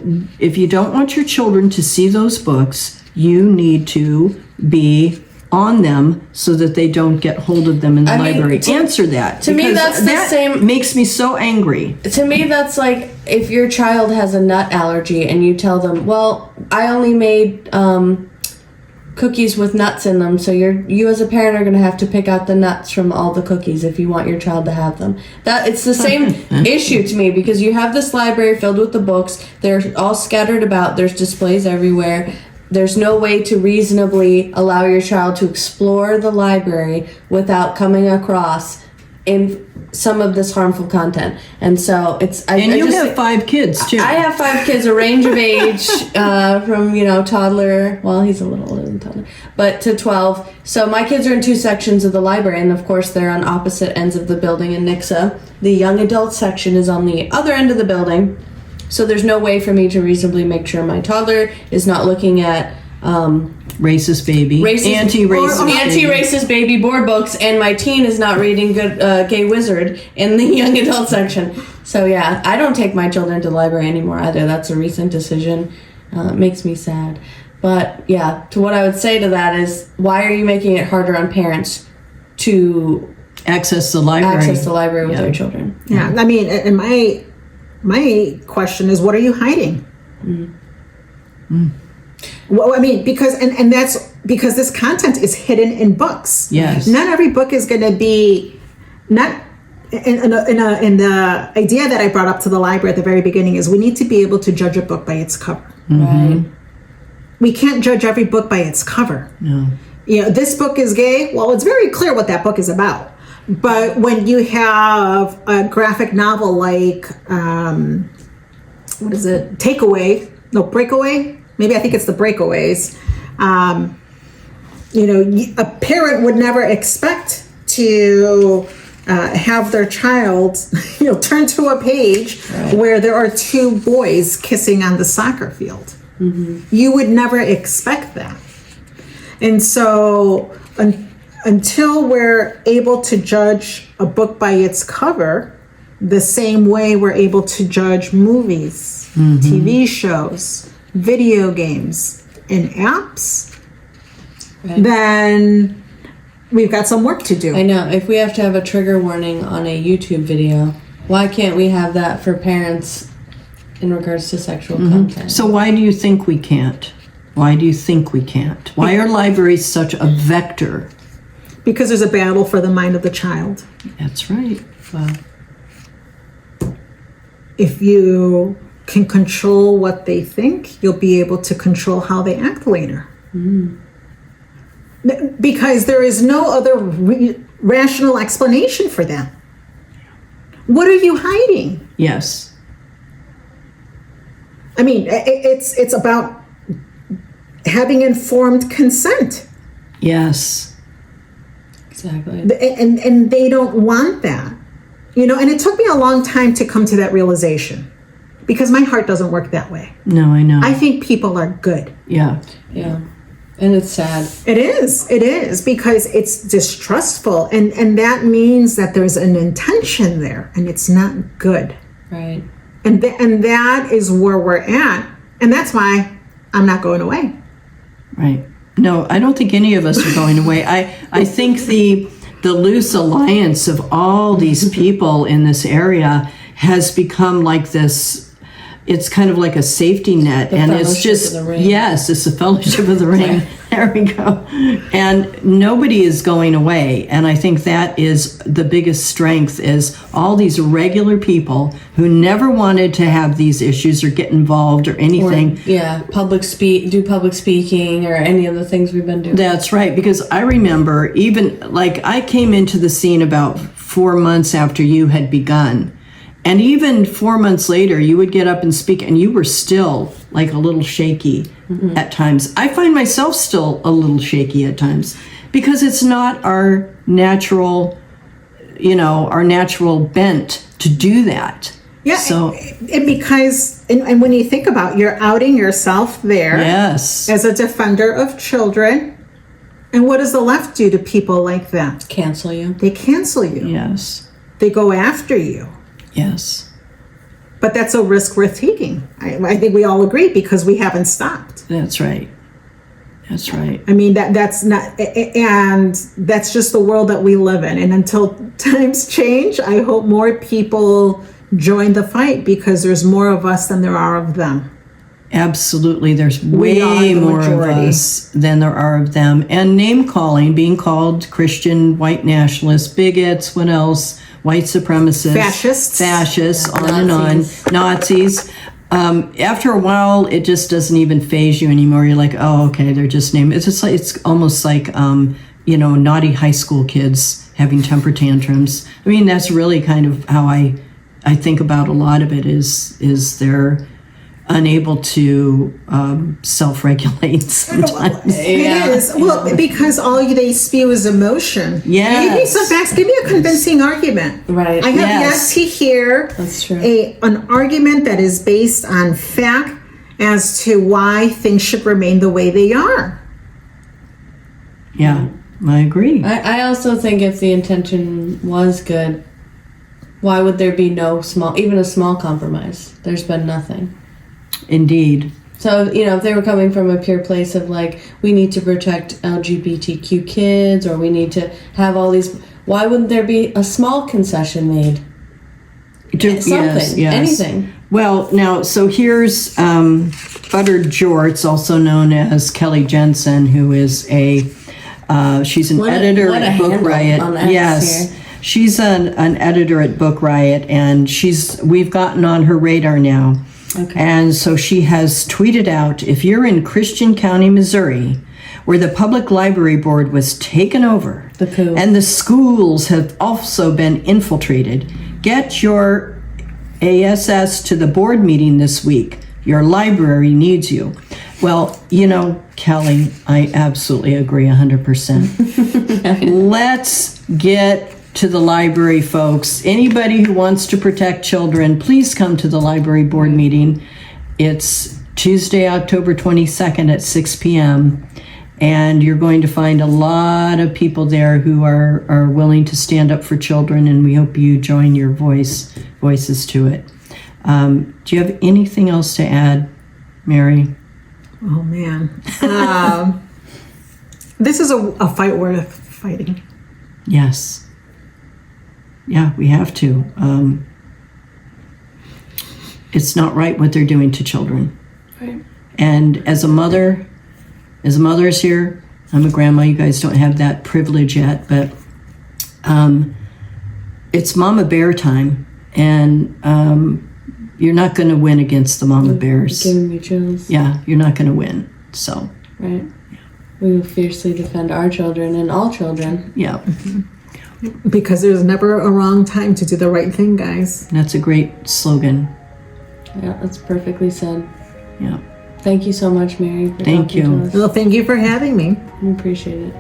don't want your children to see those books, you need to be on them so that they don't get hold of them in the library. Answer that. To me, that's the same. Makes me so angry. To me, that's like if your child has a nut allergy and you tell them, well, I only made cookies with nuts in them, so you as a parent are going to have to pick out the nuts from all the cookies if you want your child to have them. That it's the same issue to me, because you have this library filled with the books. They're all scattered about. There's displays everywhere. There's no way to reasonably allow your child to explore the library without coming across in some of this harmful content. And so it's... You have 5 kids, too. I have 5 kids, a range of age from, toddler... Well, he's a little older than toddler. But to 12. So my kids are in 2 sections of the library, and of course they're on opposite ends of the building in Nixa. The young adult section is on the other end of the building. So there's no way for me to reasonably make sure my toddler is not looking at... Racist baby, anti-racist baby board books, and my teen is not reading good Gay Wizard in the young adult section. So yeah, I don't take my children to the library anymore either. That's a recent decision. It makes me sad. But yeah, to what I would say to that is, why are you making it harder on parents to access the library with their children? Yeah, I mean, and my question is, what are you hiding? Well, I mean, because that's because this content is hidden in books. Yes. Not every book is going to be not. In the idea that I brought up to the library at the very beginning is we need to be able to judge a book by its cover. Right. We can't judge every book by its cover. No. This book is gay. Well, it's very clear what that book is about. But when you have a graphic novel like what is it? Breakaway. Maybe I think it's The Breakaways. A parent would never expect to have their child, turn to a page where there are 2 boys kissing on the soccer field. Mm-hmm. You would never expect that. And so until we're able to judge a book by its cover, the same way we're able to judge movies, TV shows, video games, and apps, then we've got some work to do. I know. If we have to have a trigger warning on a YouTube video, why can't we have that for parents in regards to sexual content? So why do you think we can't? Why do you think we can't? Why are libraries such a vector? Because there's a battle for the mind of the child. That's right. Wow. If you can control what they think, you'll be able to control how they act later. Because there is no other rational explanation for them. What are you hiding? Yes. I mean, it's about having informed consent. Yes. Exactly. And they don't want that. And it took me a long time to come to that realization. Because my heart doesn't work that way. No, I know. I think people are good. Yeah. Yeah. And it's sad. It is because it's distrustful. And that means that there's an intention there and it's not good. Right. And that is where we're at. And that's why I'm not going away. Right. No, I don't think any of us are going away. I think the loose alliance of all these people in this area has become like this. It's kind of like a safety net, and it's just, yes, it's the fellowship of the ring. There we go. And nobody is going away. And I think that is the biggest strength, is all these regular people who never wanted to have these issues or get involved or anything. Or, public speaking or any of the things we've been doing. That's right. Because I remember even, like, I came into the scene about 4 months after you had begun. And even 4 months later, you would get up and speak, and you were still like a little shaky at times. I find myself still a little shaky at times because it's not our natural, our natural bent to do that. Yeah. So, and when you think about it, you're outing yourself there, yes, as a defender of children. And what does the left do to people like that? Cancel you. They cancel you. Yes. They go after you. Yes. But that's a risk worth taking. I think we all agree, because we haven't stopped. That's right. That's right. I mean, that's not, and that's just the world that we live in. And until times change, I hope more people join the fight, because there's more of us than there are of them. Absolutely. There's way more of us than there are of them. And name calling, being called Christian, white nationalists, bigots, what else? White supremacists, fascists, on and on, Nazis. After a while, it just doesn't even faze you anymore. You're like, oh, okay, they're just named. It's just like, it's almost like, naughty high school kids having temper tantrums. I mean, that's really kind of how I think about a lot of it. Is they're unable to self-regulate sometimes. It is. Well, because all they spew is emotion. Yes. Give me some facts. Give me a convincing argument. Right. I have yet to hear an argument that is based on fact as to why things should remain the way they are. Yeah, I agree. I also think if the intention was good, why would there be even a small compromise? There's been nothing. Indeed. So, if they were coming from a pure place of like, we need to protect LGBTQ kids, or we need to have all these, why wouldn't there be a small concession made? Something, anything. Well, now, so here's Buttered Jorts, also known as Kelly Jensen, who is she's an editor at Book Riot. Yes. Here. She's an editor at Book Riot, and we've gotten on her radar now. Okay. And so she has tweeted out, if you're in Christian County, Missouri, where the public library board was taken over and the schools have also been infiltrated, get your ASS to the board meeting this week. Your library needs you. Well, Kelly, I absolutely agree 100%. Let's get to the library, folks. Anybody who wants to protect children, please come to the library board meeting. It's Tuesday, October 22nd at 6 p.m. And you're going to find a lot of people there who are willing to stand up for children, and we hope you join your voices to it. Do you have anything else to add, Mary? Oh, man. This is a fight worth fighting. Yes. Yeah, we have to. It's not right what they're doing to children. Right. And as a mother is here, I'm a grandma. You guys don't have that privilege yet, but it's Mama Bear time, and you're not going to win against the Mama Bears. Giving me chills. Yeah, you're not going to win. So. Right. We will fiercely defend our children and all children. Yeah. Because there's never a wrong time to do the right thing, guys. That's a great slogan. Yeah, that's perfectly said. Yeah. Thank you so much, Mary. Thank you. Well, thank you for having me. I appreciate it.